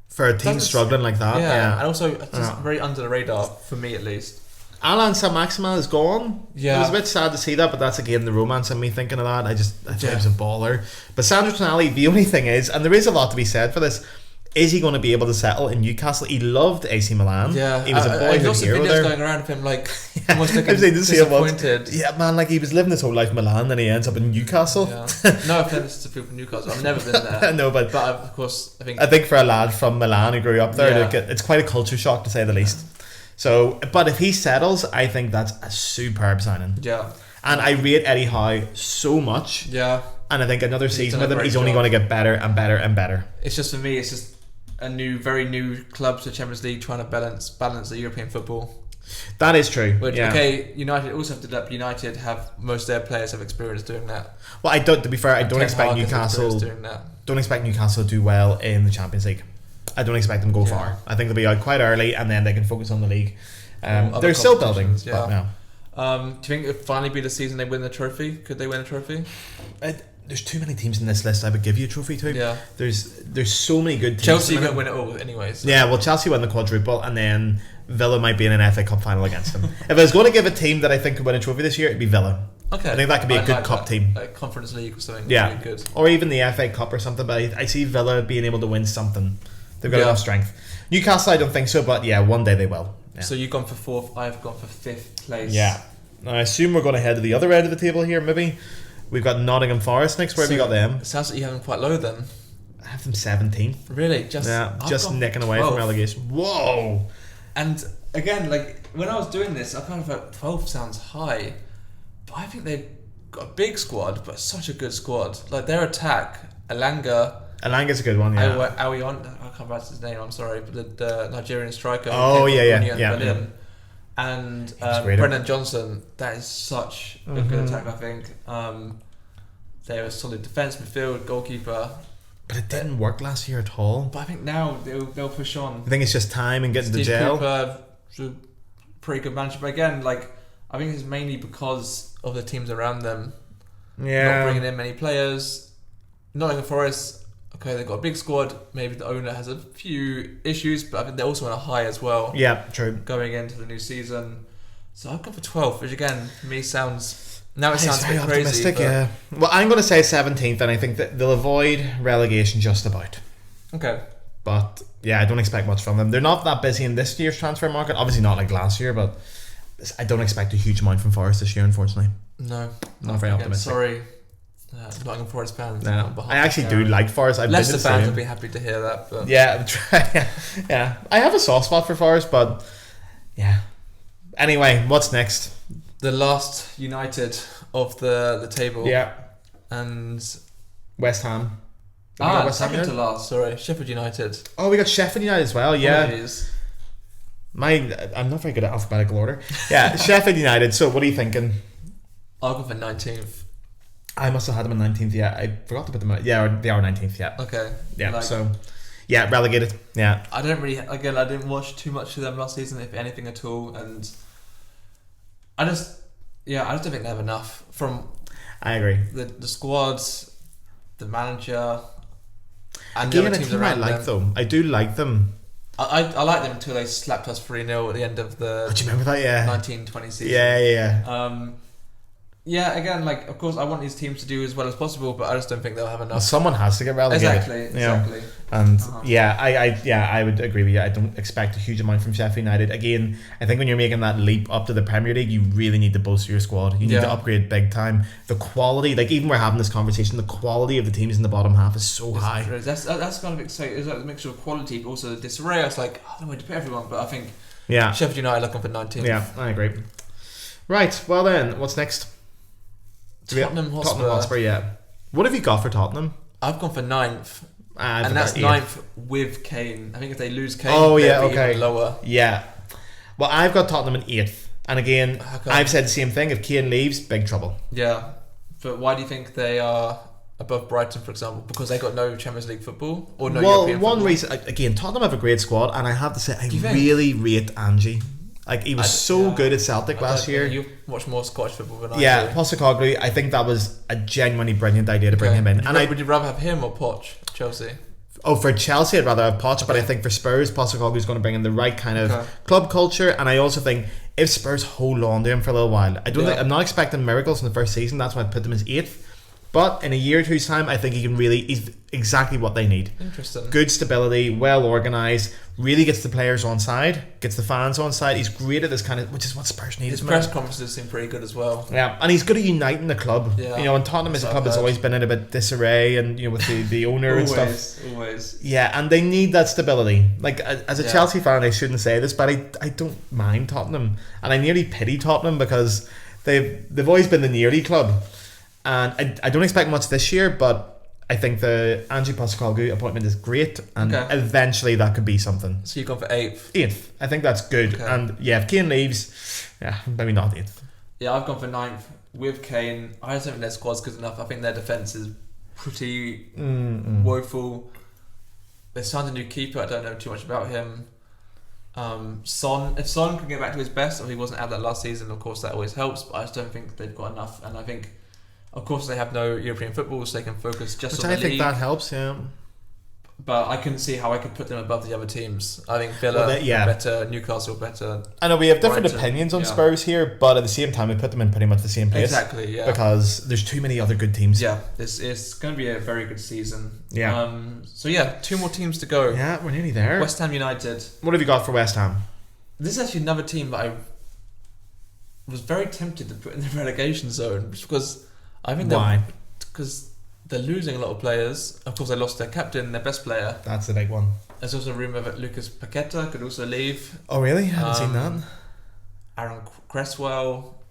for a team struggling like that. Yeah, and also just very under the radar for me at least. Alan Saint-Maximin is gone. Yeah, it was a bit sad to see that, but that's again the romance in me thinking of that. I thought he was a baller. But Sandro Tonali, the only thing is, and there is a lot to be said for this, Is he going to be able to settle in Newcastle? He loved AC Milan. Yeah, he was a boyhood hero there. Going around of him like almost looking disappointed. Yeah, man, like he was living his whole life in Milan, and he ends up in Newcastle. Yeah. No offense to people from Newcastle, I've never been there. No, but of course, I think for a lad from Milan who grew up there, it's quite a culture shock to say the least. So, but if he settles, I think that's a superb signing. Yeah, and I rate Eddie Howe so much. Yeah, and I think another season with him, he's only going to get better and better and better. It's just for me, it's just a very new club to Champions League trying to balance the European football. That is true. Which, United also have to let United have most of their players have experience doing that. Well, to be fair, I don't expect Newcastle to do well in the Champions League. I don't expect them to go far. I think they'll be out quite early, and then they can focus on the league. They're still building. Yeah. But do you think it'll finally be the season they win the trophy? Could they win a trophy? There's too many teams in this list I would give you a trophy to. Yeah. There's so many good teams. Chelsea won't win it all anyways. So. Yeah, well, Chelsea won the quadruple, and then Villa might be in an FA Cup final against them. If I was going to give a team that I think could win a trophy this year, it'd be Villa. Okay. I think that could be a good cup team. Like Conference League or something. Yeah. Really good. Or even the FA Cup or something, but I see Villa being able to win something. They've got enough strength. Newcastle, I don't think so, but one day they will. Yeah. So you've gone for 4th, I've gone for 5th place. Yeah. Now, I assume we're going to head to the other end of the table here, maybe. We've got Nottingham Forest next. Where have you got them? It sounds like you have them quite low then. I have them 17th. Really? Just nicking away 12. From relegation. Whoa! And again, like when I was doing this, I kind of thought 12 sounds high, but I think they've got a big squad, but such a good squad. Like their attack, Alanga's a good one, yeah. Albion, I can't pronounce his name, I'm sorry, but the Nigerian striker. Oh, yeah. Berlin. And Brennan Johnson, that is such a good attack, I think. They're a solid defence, midfield, goalkeeper. But it didn't work last year at all. But I think now they'll push on. I think it's just time and getting the gel. Cooper, pretty good manager, but again, like I think it's mainly because of the teams around them. Yeah. Not bringing in many players. Nottingham Forest, okay, they've got a big squad. Maybe the owner has a few issues, but I think they're also on a high as well. Yeah, true. Going into the new season. So I've gone for 12th, which again, for me sounds a bit crazy. Yeah. Well, I'm going to say 17th, and I think that they'll avoid relegation just about. Okay. But yeah, I don't expect much from them. They're not that busy in this year's transfer market. Obviously not like last year, but I don't expect a huge amount from Forest this year, unfortunately. No. Not very optimistic. Sorry. Nottingham Forest fans. No. I actually do like Forest. Leicester fans would be happy to hear that. But. Yeah, yeah. I have a soft spot for Forest, but yeah. Anyway, what's next? The last United of the table. Yeah. And West Ham. Second to last, sorry. Sheffield United. Oh, we got Sheffield United as well, yeah. Apologies. I'm not very good at alphabetical order. Yeah, Sheffield United. So what are you thinking? I'll go for 19th. I must have had them in 19th, yeah. I forgot to put them in. Yeah, they are 19th, yeah. Okay. Yeah, yeah, relegated. Yeah. I didn't watch too much of them last season, if anything at all, and I just don't think they have enough from. I agree. The squads, the manager, and again, the other teams around them. Though. I do like them. I like them until they slapped us 3-0 at the end of the. Do you remember that? Yeah. 1920 season. Yeah. Yeah, again, like of course I want these teams to do as well as possible, but I just don't think they'll have enough. Well, someone has to get relegated. Exactly. And I would agree with you. I don't expect a huge amount from Sheffield United. Again, I think when you're making that leap up to the Premier League, you really need to bolster your squad. You need to upgrade big time. The quality, like even we're having this conversation, the quality of the teams in the bottom half is so high. That's kind of exciting. It's like a mixture of quality, but also the disarray. It's like I don't know where to put everyone, but I think Sheffield United looking for 19th. Yeah, I agree. Right. Well then, what's next? Tottenham Hotspur. Yeah. What have you got for Tottenham? I've gone for 9th. And that's 9th with Kane. I think if they lose Kane, they'll be even lower. Yeah. Well, I've got Tottenham in 8th. And again, I've said the same thing. If Kane leaves, big trouble. Yeah. But why do you think they are above Brighton, for example? Because they got no Champions League football? Or no European football? One reason, again, Tottenham have a great squad. And I have to say, I really rate Angie. Like he was so good at Celtic last year. You watch more Scottish football than I do. Yeah, Postecoglou. I think that was a genuinely brilliant idea to bring him in. Would you rather have him or Poch, Chelsea? Oh, for Chelsea, I'd rather have Poch, but I think for Spurs, Postecoglou is going to bring in the right kind of club culture, and I also think if Spurs hold on to him for a little while, I'm not expecting miracles in the first season. That's why I put them as 8th. But in a year or two's time, I think he's exactly what they need. Interesting. Good stability, well organised, really gets the players on side, gets the fans on side. He's great at this kind of, which is what Spurs need. His press conferences seem pretty good as well. Yeah, and he's good at uniting the club. Yeah. And Tottenham as a club has always been in a bit disarray, and with the owner and stuff. Always. Yeah, and they need that stability. Like, as a Chelsea fan, I shouldn't say this, but I don't mind Tottenham, and I nearly pity Tottenham because they've always been the nearly club. And I don't expect much this year, but I think the Ange Postecoglou appointment is great, and eventually that could be something. So you've gone for 8th? 8th. I think that's good. Okay. And if Kane leaves, maybe not 8th. Yeah, I've gone for 9th with Kane. I just don't think their squad's good enough. I think their defence is pretty woeful. They signed a new keeper. I don't know too much about him. Son, if Son can get back to his best, or he wasn't out that last season, of course that always helps, but I just don't think they've got enough. And I think, of course, they have no European football, so they can focus just on the league. I think that helps, yeah. But I couldn't see how I could put them above the other teams. I think Villa better, Newcastle better. I know we have different opinions on Spurs here, but at the same time we put them in pretty much the same place. Exactly, yeah. Because there's too many other good teams. Yeah, it's going to be a very good season. Yeah. So 2 more teams to go. Yeah, we're nearly there. West Ham United. What have you got for West Ham? This is actually another team that I was very tempted to put in the relegation zone, because I think because they're losing a lot of players. Of course, they lost their captain, their best player. That's the big one. There's also a rumour that Lucas Paqueta could also leave. Oh, really? I haven't seen that. Aaron Cresswell,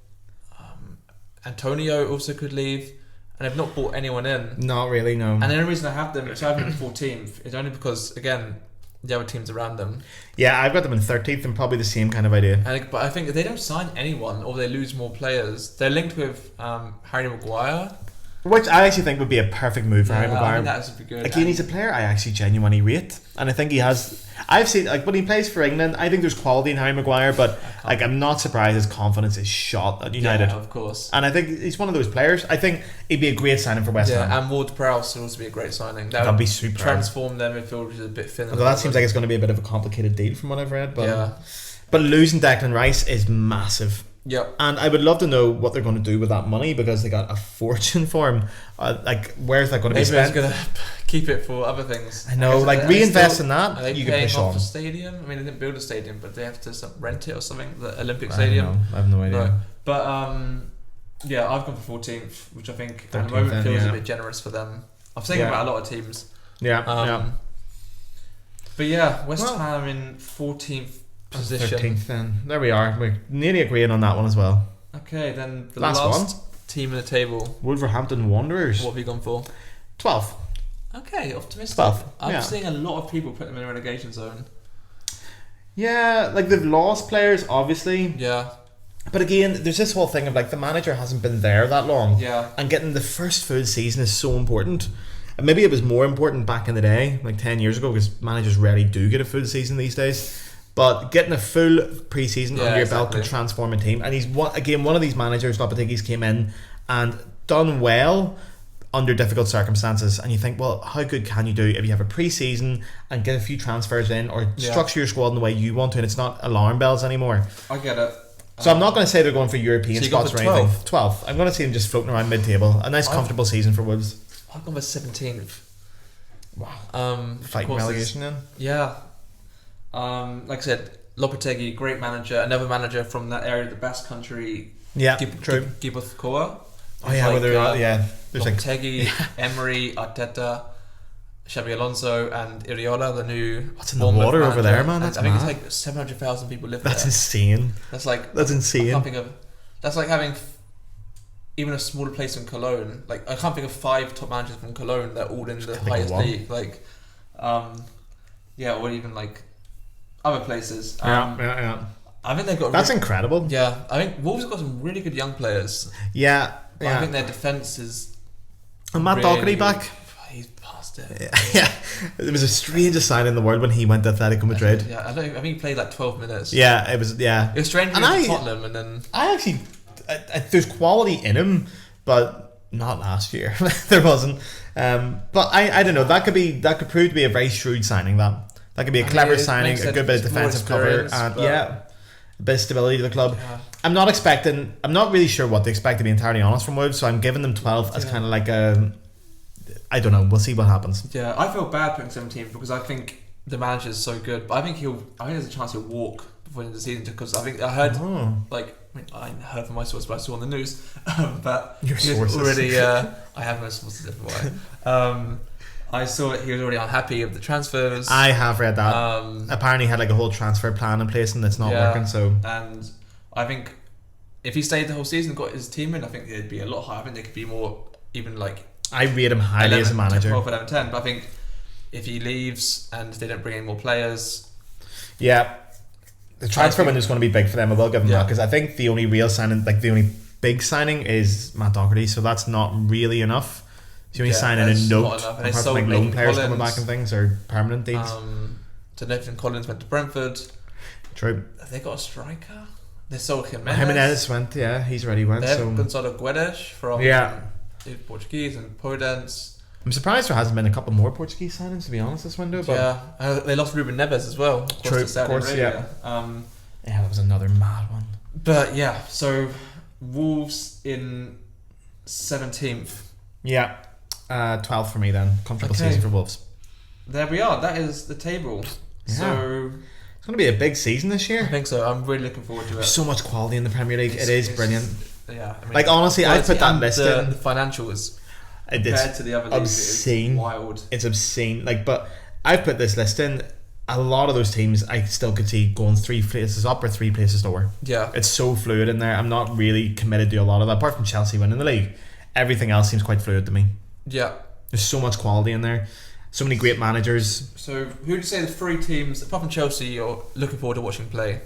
Antonio also could leave, and they've not brought anyone in. Not really, no. And the only reason I have them, so I have them 14th, is only because, again, the other teams around them. Yeah, I've got them in 13th, and probably the same kind of idea. But I think if they don't sign anyone, or they lose more players, they're linked with Harry Maguire. Which I actually think would be a perfect move for Harry Maguire. I think that would be good. Again, he's a player I actually genuinely rate, and I think he has. I've seen when he plays for England, I think there's quality in Harry Maguire, but I'm not surprised his confidence is shot at United. Yeah, of course. And I think he's one of those players. I think he'd be a great signing for West Ham. Yeah, and Ward-Prowse would also be a great signing. That'd be super. Transform their midfield, which is a bit thin. Although that seems like it's going to be a bit of a complicated deal from what I've read. But losing Declan Rice is massive. Yep. And I would love to know what they're going to do with that money, because they got a fortune for him. Where's that going to be spent? Maybe going to keep it for other things. I know, reinvest in that. Are they you paying can push off on. a stadium? I mean, they didn't build a stadium, but they have to rent it or something. The Olympic Stadium. I have no idea. No. But I've gone for 14th, which I think at the moment feels a bit generous for them. I've thinking about a lot of teams. Yeah. But West Ham in 14th position. 13th then. There we are. We're nearly agreeing on that one as well. Okay, then the last team in the table. Wolverhampton Wanderers. What have you gone for? 12th. Okay, optimistic. 12th. I'm seeing a lot of people put them in a relegation zone. Yeah, they've lost players, obviously. Yeah. But again, there's this whole thing of the manager hasn't been there that long. Yeah. And getting the first full season is so important. And maybe it was more important back in the day, 10 years ago, because managers rarely do get a full season these days. But getting a full pre-season under your belt can transform a team. And he's one of these managers. Lopetegui's came in and done well under difficult circumstances. And you think, well, how good can you do if you have a pre-season and get a few transfers in, or structure your squad in the way you want to, and it's not alarm bells anymore. I get it. So I'm not going to say they're going for European spots or anything. 12th. I'm going to see them just floating around mid-table. A nice comfortable season for Wolves. I've gone for 17th. Wow. Fighting relegation then? Yeah. Like I said, Lopetegui, great manager. Another manager from that area of the Basque Country. Yeah, true. Gipuzkoa. There's Lopetegui, Emery, Arteta, Xabi Alonso, and Iriola, the new. What's in the water manager over there, man? That's I think it's 700,000 people live there. That's insane. That's insane. I can't think of. That's like having even a smaller place in Cologne. I can't think of 5 top managers from Cologne that are all in the highest league. Or even other places. Yeah. I think they've got. That's incredible. Yeah, I think Wolves have got some really good young players. Yeah. I think their defence is. And Matt Doherty back. He's past it. Yeah. It was the strangest sign in the world when he went to Atletico Madrid. Yeah, I think he played 12 minutes. Yeah, it was. Yeah, it was strange. And Tottenham, and then I actually, there's quality in him, but not last year. There wasn't. But I don't know. That could prove to be a very shrewd signing. That could be a clever signing, a good bit of defensive cover, and a bit of stability to the club. Yeah. I'm not really sure what to expect, to be entirely honest, from Wolves, so I'm giving them 12 as kind of like I don't know, we'll see what happens. Yeah, I feel bad putting 17 because I think the manager is so good, but I think there's a chance he'll walk before the end of the season, because I think I heard I heard from my source, but I saw on the news, but your sources already I have no sources everywhere. I saw that he was already unhappy with the transfers. I have read that. Apparently he had like a whole transfer plan in place and it's not working. So, and I think if he stayed the whole season and got his team in, I think it'd be a lot higher. I think they could be more, even like, I rate him highly 11, as a manager. 12, 11, 10. But I think if he leaves and they don't bring in more players, the transfer window is going to be big for them. I will give them that, because I think the only real signing, like the only big signing, is Matt Doherty. So that's not really enough. So you only sign in a note, apart from like loan players coming back and things, or permanent deals. So Nathan Collins went to Brentford. True. Have they got a striker? They sold Jimenez. Jimenez went, he's already went. They have Gonzalo Guedes from Portuguese and Podence. I'm surprised there hasn't been a couple more Portuguese signings, to be honest, this window. But they lost Ruben Neves as well. True, of course, that was another mad one. But so Wolves in 17th. 12 for me then. Comfortable season for Wolves. There we are. That is the table. Yeah. So it's going to be a big season this year. I think so. I'm really looking forward to it. There's so much quality in the Premier League. It is brilliant. Yeah. I mean, like, honestly, I put that list in. The financials compared to the other leagues, obscene. It's wild. It's obscene. Like, but I've put this list in. A lot of those teams I still could see going 3 places up or 3 places lower. Yeah. It's so fluid in there. I'm not really committed to a lot of that. Apart from Chelsea winning the league, everything else seems quite fluid to me. Yeah. There's so much quality in there. So many great managers. So who would you say the 3 teams, apart from Chelsea, you're looking forward to watching play?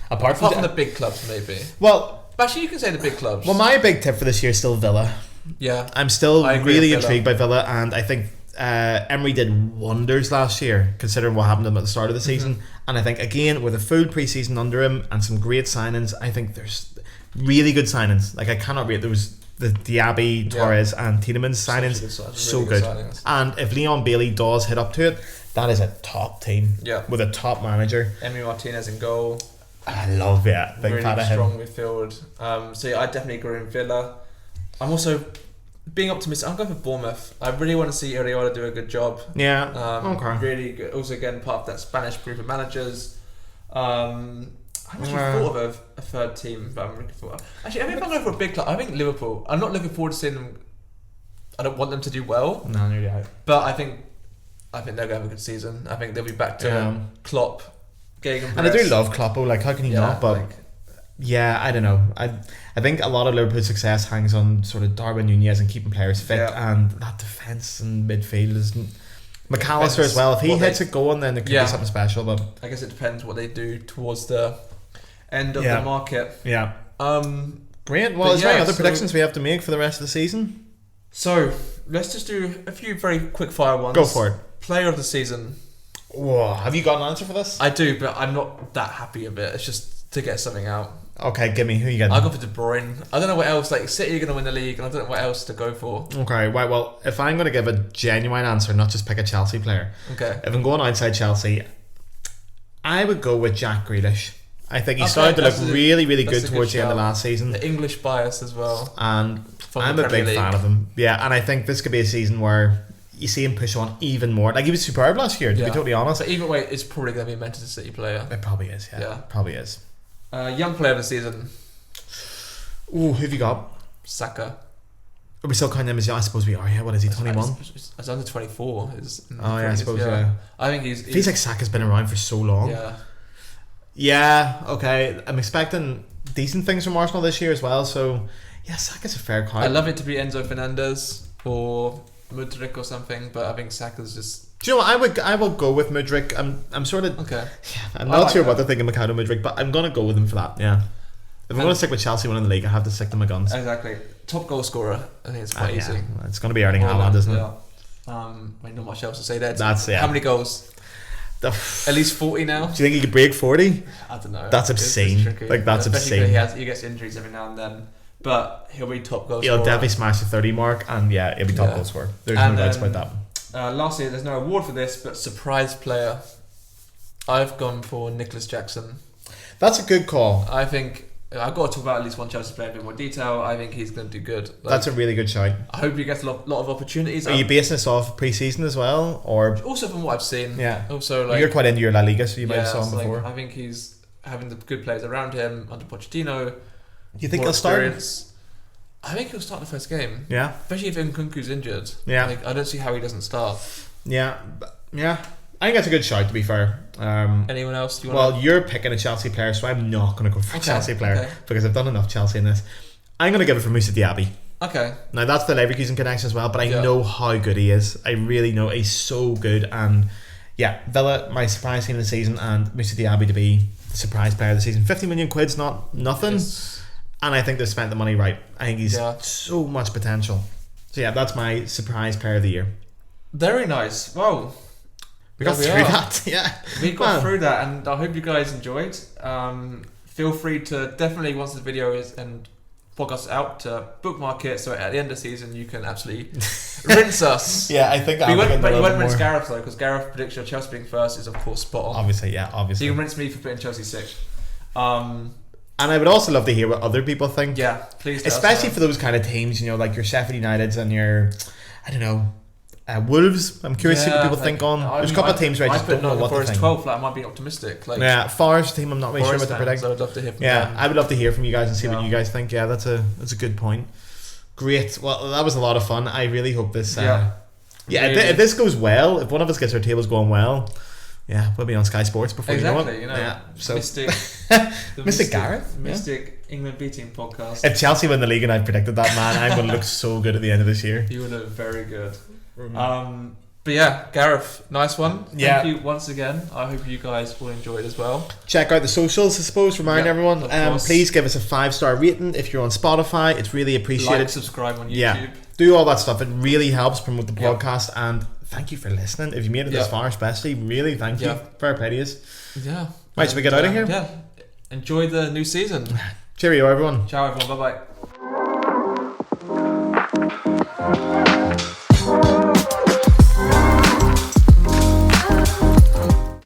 Apart from the big clubs, maybe. Well, actually, you can say the big clubs. Well, my big tip for this year is still Villa. Yeah. I'm still really intrigued by Villa, and I think Emery did wonders last year, considering what happened to him at the start of the season. And I think, again, with a full pre-season under him and some great signings, I think there's really good signings. Like, I cannot rate those. The Diaby, Torres and Tielemans signings, so good. And if Leon Bailey does hit up to it, that is a top team with a top manager. Emi Martinez in goal. I love it. Big really fan of strong him. midfield. I definitely agree with Villa. I'm also being optimistic. I'm going for Bournemouth. I really want to see Areola do a good job. Really good. Also, again, part of that Spanish group of managers. I'm actually thought of a third team, but I'm looking for. Actually, if I'm going for a big club, I think Liverpool. I'm not looking forward to seeing them. I don't want them to do well. No, nearly out. But I think they're going to have a good season. I think they'll be back to Klopp. And I do love Kloppo. Like, how can he not? But I don't know. I think a lot of Liverpool's success hangs on sort of Darwin Nunez and keeping players fit, and that defence and midfield isn't. McAllister as well. If he hits it going, then it could be something special. But I guess it depends what they do towards the end of the market. Yeah. Great. Well, is there any other predictions we have to make for the rest of the season? So let's just do a few very quick fire ones. Go for it. Player of the season. Whoa, have you got an answer for this? I do, but I'm not that happy of it. It's just to get something out. Okay, give me who you getting. I'll go for De Bruyne. I don't know what else. Like, City are going to win the league, and I don't know what else to go for. Okay, right. Well, if I'm going to give a genuine answer, not just pick a Chelsea player. Okay. If I'm going outside Chelsea, I would go with Jack Grealish. I think he started to look really, really good towards the end of last season. The English bias as well. And I'm a big fan of him. Yeah, and I think this could be a season where you see him push on even more. Like, he was superb last year, to be totally honest. But either way, it's probably going to be a Manchester City player. It probably is, yeah. Probably is. Young player of the season. Ooh, who have you got? Saka. Are we still counting him as young? I suppose we are, yeah. What is he, 21? It's under 24. I suppose, I think he's... It feels like Saka's been around for so long. Yeah, okay. I'm expecting decent things from Arsenal this year as well, so yeah, Saka's a fair count. I love it to be Enzo Fernandez or Mudryk or something, but I think Saka's just... Do you know what? I will go with Mudryk. I'm sort of... Okay. Yeah, I'm not sure what to think of Mikhailo Mudryk, but I'm going to go with him for that, yeah. If I'm going to stick with Chelsea winning the league, I have to stick to my guns. Exactly. Top goal scorer. I think it's quite easy. It's going to be Erling Haaland, isn't it? Not much else to say there. How many goals? At least 40 now. Do you think he could break 40? I don't know. That's obscene. Like, that's especially obscene. He gets injuries every now and then, but he'll be top goal scorer. He'll definitely smash the 30 mark, and he'll be top goal scorer. There's no doubts about that. Lastly, there's no award for this, but surprise player. I've gone for Nicholas Jackson. That's a good call. I think I've got to talk about at least one Chelsea player in a bit more detail. I think he's going to do good. That's a really good shout. I hope he gets a lot of opportunities. Are you basing this off pre-season as well, or also from what I've seen? Yeah. Also, like, you're quite into your La Liga, so you might have saw him before. I think he's having the good players around him under Pochettino. You think he'll start? I think he'll start the first game. Yeah. Especially if Nkunku's injured. Yeah. Like, I don't see how he doesn't start. Yeah. I think that's a good shout, to be fair. Anyone else? You're picking a Chelsea player, so I'm not going to go for a Chelsea player because I've done enough Chelsea in this. I'm going to give it for Moussa Diaby. Okay. Now that's the Leverkusen connection as well, but I know how good he is. I really know he's so good, and Villa, my surprise team of the season, and Moussa Diaby to be the surprise player of the season. 50 million quid's not nothing, and I think they've spent the money right. I think he's so much potential. So that's my surprise player of the year. Very nice. Wow. We got through that. Yeah. We got through that, and I hope you guys enjoyed. Feel free to definitely, once the video is and podcast out, to bookmark it, so at the end of the season you can absolutely rinse us. Yeah, I think but you won't rinse Gareth though, because Gareth predicts your Chelsea being first is of course spot on. Obviously. So you can rinse me for putting Chelsea sixth. And I would also love to hear what other people think. Yeah, please. Especially for those kind of teams, like your Sheffield Uniteds and your, I don't know, Wolves. I'm curious to see what people think on. There's a couple of teams where I just don't know what to think. Forest 12, I might be optimistic. Forest team, I'm not really sure what to predict. I would love to hear from them. I would love to hear from you guys and see what you guys think. Yeah, that's a good point. Great. Well, that was a lot of fun. I really hope this. If this goes well, if one of us gets our tables going well, we'll be on Sky Sports before you know it. So Mystic Gareth, Mystic England B-Team podcast. If Chelsea win the league and I predicted that, man, I'm going to look so good at the end of this year. You will look very good. But Gareth, nice one. Thank you once again. I hope you guys will enjoy it as well. Check out the socials, I suppose. Remind everyone. Please give us a 5-star rating if you're on Spotify. It's really appreciated. Subscribe on YouTube. Yeah, do all that stuff. It really helps promote the podcast. And thank you for listening. If you made it this far, especially, really thank you. Fair play to you. Yeah. Right, should we get out of here? Yeah. Enjoy the new season. Cheerio, everyone. Ciao, everyone. Bye bye.